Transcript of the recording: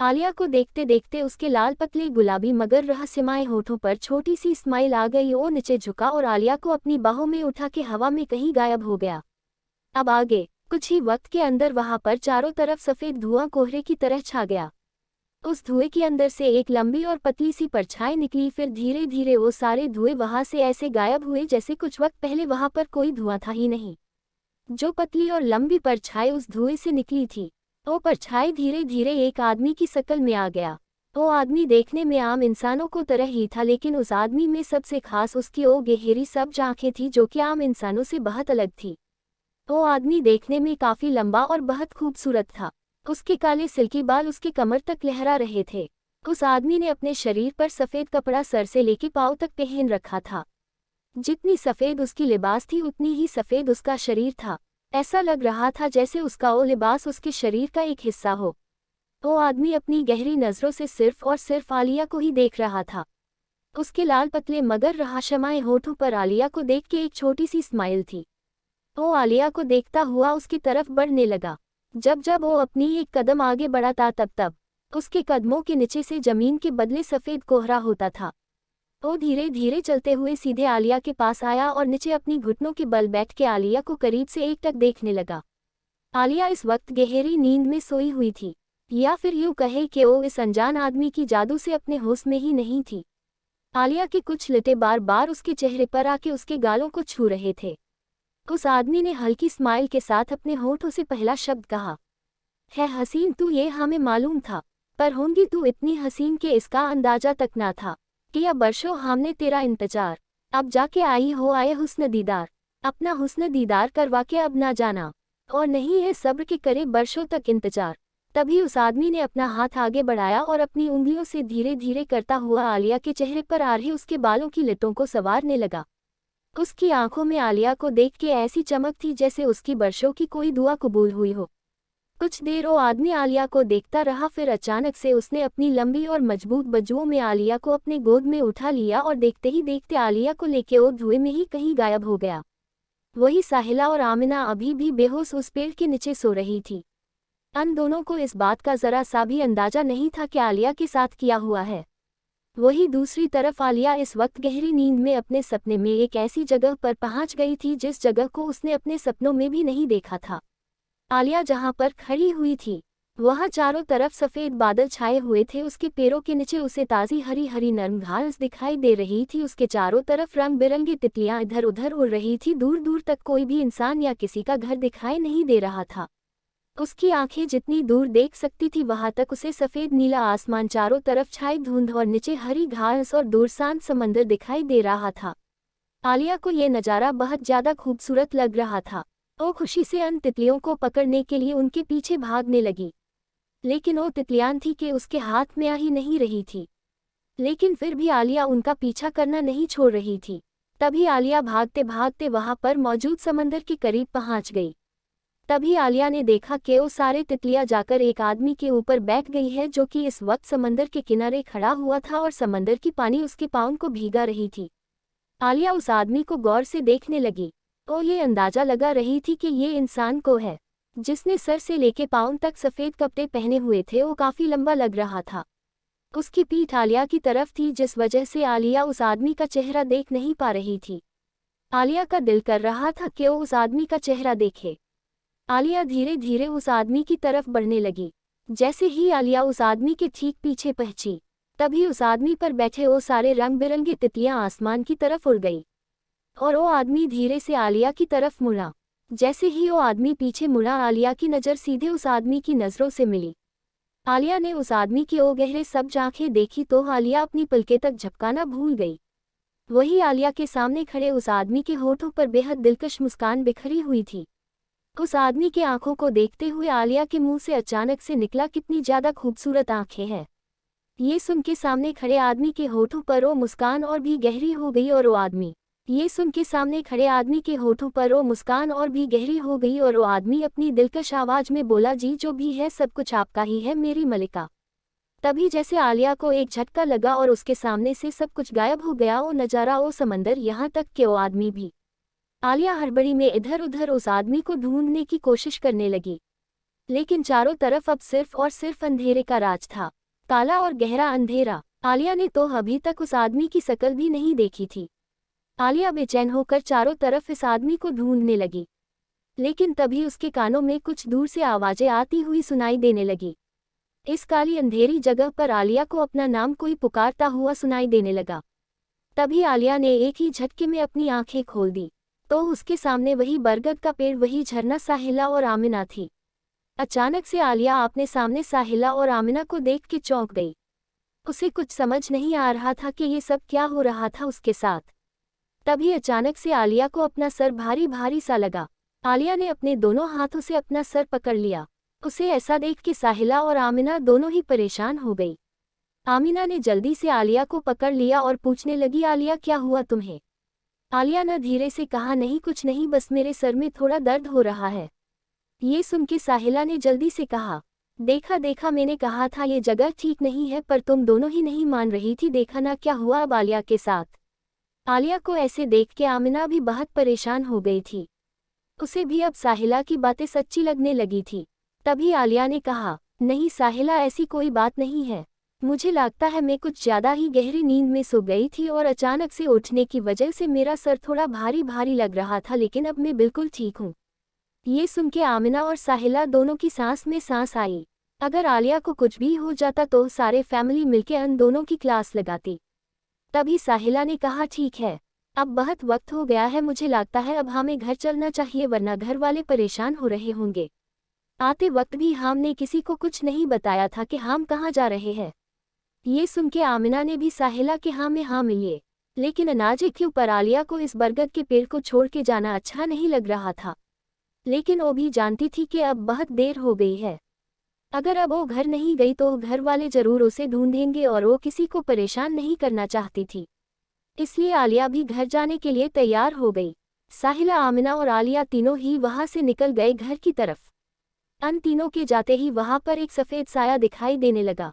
आलिया को देखते देखते उसके लाल पतले गुलाबी मगर रहस्यमय होठों पर छोटी सी स्माइल आ गई। वो नीचे झुका और आलिया को अपनी बाहों में उठा के हवा में कहीं गायब हो गया। अब आगे कुछ ही वक्त के अंदर वहां पर चारों तरफ सफेद धुआं कोहरे की तरह छा गया। उस धुएं के अंदर से एक लंबी और पतली सी परछाई निकली। फिर धीरे धीरे वो सारे धुएं वहां से ऐसे गायब हुए जैसे कुछ वक्त पहले वहां पर कोई धुआं था ही नहीं। जो पतली और लंबी परछाई उस धुएं से निकली थी, वो परछाई धीरे धीरे एक आदमी की शक्ल में आ गया। वो आदमी देखने में आम इंसानों को तरह ही था, लेकिन उस आदमी में सबसे खास उसकी वो गहरी सब्ज आंखें थी जो कि आम इंसानों से बहुत अलग थी। वो आदमी देखने में काफी लंबा और बहुत खूबसूरत था। उसके काले सिल्की बाल उसके कमर तक लहरा रहे थे। उस आदमी ने अपने शरीर पर सफेद कपड़ा सर से लेके पांव तक पहन रखा था। जितनी सफेद उसकी लिबास थी उतनी ही सफेद उसका शरीर था। ऐसा लग रहा था जैसे उसका वो लिबास उसके शरीर का एक हिस्सा हो। वो आदमी अपनी गहरी नजरों से सिर्फ और सिर्फ आलिया को ही देख रहा था। उसके लाल पतले मगर रहस्यमय होठों पर आलिया को देख के एक छोटी सी स्माइल थी। वो आलिया को देखता हुआ उसकी तरफ बढ़ने लगा। जब जब वो अपनी एक कदम आगे बढ़ा तब तब उसके कदमों के नीचे से जमीन के बदले सफेद कोहरा होता था। वो धीरे धीरे चलते हुए सीधे आलिया के पास आया और नीचे अपनी घुटनों के बल बैठ के आलिया को करीब से एकटक देखने लगा। आलिया इस वक्त गहरी नींद में सोई हुई थी, या फिर यूं कहे कि वो इस अनजान आदमी की जादू से अपने होश में ही नहीं थी। आलिया के कुछ लटे बार बार उसके चेहरे पर आके उसके गालों को छू रहे थे। उस आदमी ने हल्की स्माइल के साथ अपने होठों से पहला शब्द कहा, है हसीन तू, ये हमें मालूम था, पर होंगी तू इतनी हसीन के इसका अंदाजा तक ना था। किया बरसों हमने तेरा इंतजार, अब जाके आई हो आए हुस्न दीदार। अपना हुस्न दीदार करवा के अब ना जाना, और नहीं है सब्र के करे बरसों तक इंतजार। तभी उस आदमी ने अपना हाथ आगे बढ़ाया और अपनी उंगलियों से धीरे धीरे करता हुआ आलिया के चेहरे पर आ रहे उसके बालों की लटों को संवारने लगा। उसकी आंखों में आलिया को देख के ऐसी चमक थी जैसे उसकी बरसों की कोई दुआ कबूल हुई हो। कुछ देर वो आदमी आलिया को देखता रहा, फिर अचानक से उसने अपनी लंबी और मजबूत बाजुओं में आलिया को अपने गोद में उठा लिया और देखते ही देखते आलिया को लेके वो धुएं में ही कहीं गायब हो गया। वही साहिला और आमिना अभी भी बेहोश उस पेड़ के नीचे सो रही थी। अन दोनों को इस बात का जरा सा भी अंदाजा नहीं था कि आलिया के साथ किया हुआ है। वही दूसरी तरफ आलिया इस वक्त गहरी नींद में अपने सपने में एक ऐसी जगह पर पहुंच गई थी जिस जगह को उसने अपने सपनों में भी नहीं देखा था। आलिया जहां पर खड़ी हुई थी वहां चारों तरफ सफेद बादल छाए हुए थे। उसके पैरों के नीचे उसे ताज़ी हरी हरी नरम घास दिखाई दे रही थी। उसके चारों तरफ रंग बिरंगी तितलियां इधर उधर उड़ रही थी। दूर दूर तक कोई भी इंसान या किसी का घर दिखाई नहीं दे रहा था। उसकी आंखें जितनी दूर देख सकती थी वहां तक उसे सफेद नीला आसमान, चारों तरफ छाई धुंध और नीचे हरी घास और दूर शांत समंदर दिखाई दे रहा था। आलिया को यह नज़ारा बहुत ज्यादा खूबसूरत लग रहा था। वो खुशी से उन तितलियों को पकड़ने के लिए उनके पीछे भागने लगी, लेकिन वो तितलियां थी कि उसके हाथ में आ ही नहीं रही थी। लेकिन फिर भी आलिया उनका पीछा करना नहीं छोड़ रही थी। तभी आलिया भागते भागते वहां पर मौजूद समंदर के करीब पहुंच गई। तभी आलिया ने देखा कि वो सारे तितलियां जाकर एक आदमी के ऊपर बैठ गई है जो कि इस वक्त समंदर के किनारे खड़ा हुआ था और समंदर की पानी उसके पाँव को भीगा रही थी। आलिया उस आदमी को गौर से देखने लगी। वो ये अंदाजा लगा रही थी कि ये इंसान को है जिसने सर से लेके पाँव तक सफेद कपड़े पहने हुए थे। वो काफी लंबा लग रहा था। उसकी पीठ आलिया की तरफ थी जिस वजह से आलिया उस आदमी का चेहरा देख नहीं पा रही थी। आलिया का दिल कर रहा था कि वो उस आदमी का चेहरा देखे। आलिया धीरे धीरे उस आदमी की तरफ बढ़ने लगी। जैसे ही आलिया उस आदमी के ठीक पीछे पहुंची तभी उस आदमी पर बैठे वो सारे रंग बिरंगी तितलियां आसमान की तरफ उड़ गई और वो आदमी धीरे से आलिया की तरफ मुड़ा। जैसे ही वो आदमी पीछे मुड़ा आलिया की नज़र सीधे उस आदमी की नज़रों से मिली। आलिया ने उस आदमी की ओ गहरे सब्ज आंखें देखी तो आलिया अपनी पलकें तक झपकाना भूल गई। वही आलिया के सामने खड़े उस आदमी के होठों पर बेहद दिलकश मुस्कान बिखरी हुई थी। उस आदमी के आंखों को देखते हुए आलिया के मुंह से अचानक से निकला, कितनी ज्यादा खूबसूरत आंखें हैं। ये सुन के सामने खड़े आदमी के होठों पर वो मुस्कान और भी गहरी हो गई और वो आदमी ये सुन के सामने खड़े आदमी के होठों पर वो मुस्कान और भी गहरी हो गई और वो आदमी अपनी दिलकश आवाज में बोला, जी जो भी है सब कुछ आपका ही है मेरी मलिका। तभी जैसे आलिया को एक झटका लगा और उसके सामने से सब कुछ गायब हो गया, वो नजारा, वो समंदर, यहाँ तक कि वो आदमी भी। आलिया हड़बड़ी में इधर उधर उस आदमी को ढूंढने की कोशिश करने लगी, लेकिन चारों तरफ अब सिर्फ और सिर्फ अंधेरे का राज था, काला और गहरा अंधेरा। आलिया ने तो अभी तक उस आदमी की शक्ल भी नहीं देखी थी। आलिया बेचैन होकर चारों तरफ इस आदमी को ढूंढने लगी, लेकिन तभी उसके कानों में कुछ दूर से आवाजें आती हुई सुनाई देने लगी। इस काली अंधेरी जगह पर आलिया को अपना नाम कोई पुकारता हुआ सुनाई देने लगा। तभी आलिया ने एक ही झटके में अपनी आंखें खोल दी, तो उसके सामने वही बरगद का पेड़, वही झरना, साहिला और आमिना थी। अचानक से आलिया अपने सामने साहिला और आमिना को देख के चौंक गई। उसे कुछ समझ नहीं आ रहा था कि ये सब क्या हो रहा था उसके साथ। तभी अचानक से आलिया को अपना सर भारी भारी सा लगा। आलिया ने अपने दोनों हाथों से अपना सर पकड़ लिया। उसे ऐसा देख के साहिला और आमिना दोनों ही परेशान हो गई। आमिना ने जल्दी से आलिया को पकड़ लिया और पूछने लगी, आलिया क्या हुआ तुम्हें? आलिया ने धीरे से कहा, नहीं कुछ नहीं, बस मेरे सर में थोड़ा दर्द हो रहा है। ये सुन के साहिला ने जल्दी से कहा, देखा देखा, मैंने कहा था ये जगह ठीक नहीं है, पर तुम दोनों ही नहीं मान रही थी, देखा ना क्या हुआ अब आलिया के साथ। आलिया को ऐसे देख के आमिना भी बहुत परेशान हो गई थी। उसे भी अब साहिला की बातें सच्ची लगने लगी थी। तभी आलिया ने कहा, नहीं साहिला, ऐसी कोई बात नहीं है। मुझे लगता है मैं कुछ ज़्यादा ही गहरी नींद में सो गई थी और अचानक से उठने की वजह से मेरा सर थोड़ा भारी भारी लग रहा था, लेकिन अब मैं बिल्कुल ठीक हूँ। ये सुन के आमिना और साहिला दोनों की सांस में सांस आई। अगर आलिया को कुछ भी हो जाता तो सारे फैमिली मिलकर उन दोनों की क्लास लगाती। तभी साहिला ने कहा, ठीक है, अब बहुत वक्त हो गया है, मुझे लगता है अब हमें घर चलना चाहिए, वरना घर वाले परेशान हो रहे होंगे। आते वक्त भी हमने किसी को कुछ नहीं बताया था कि हम कहाँ जा रहे हैं। ये सुन के आमिना ने भी साहिला के हाँ में हाँ मिलिए, लेकिन अनाजे क्यों पर आलिया को इस बरगद के पेड़ को छोड़ के जाना अच्छा नहीं लग रहा था। लेकिन वो भी जानती थी कि अब बहुत देर हो गई है। अगर अब वो घर नहीं गई तो घर वाले जरूर उसे ढूंढेंगे और वो किसी को परेशान नहीं करना चाहती थी। इसलिए आलिया भी घर जाने के लिए तैयार हो गई। साहिला, आमिना और आलिया तीनों ही वहां से निकल गए घर की तरफ। अन तीनों के जाते ही वहां पर एक सफ़ेद साया दिखाई देने लगा।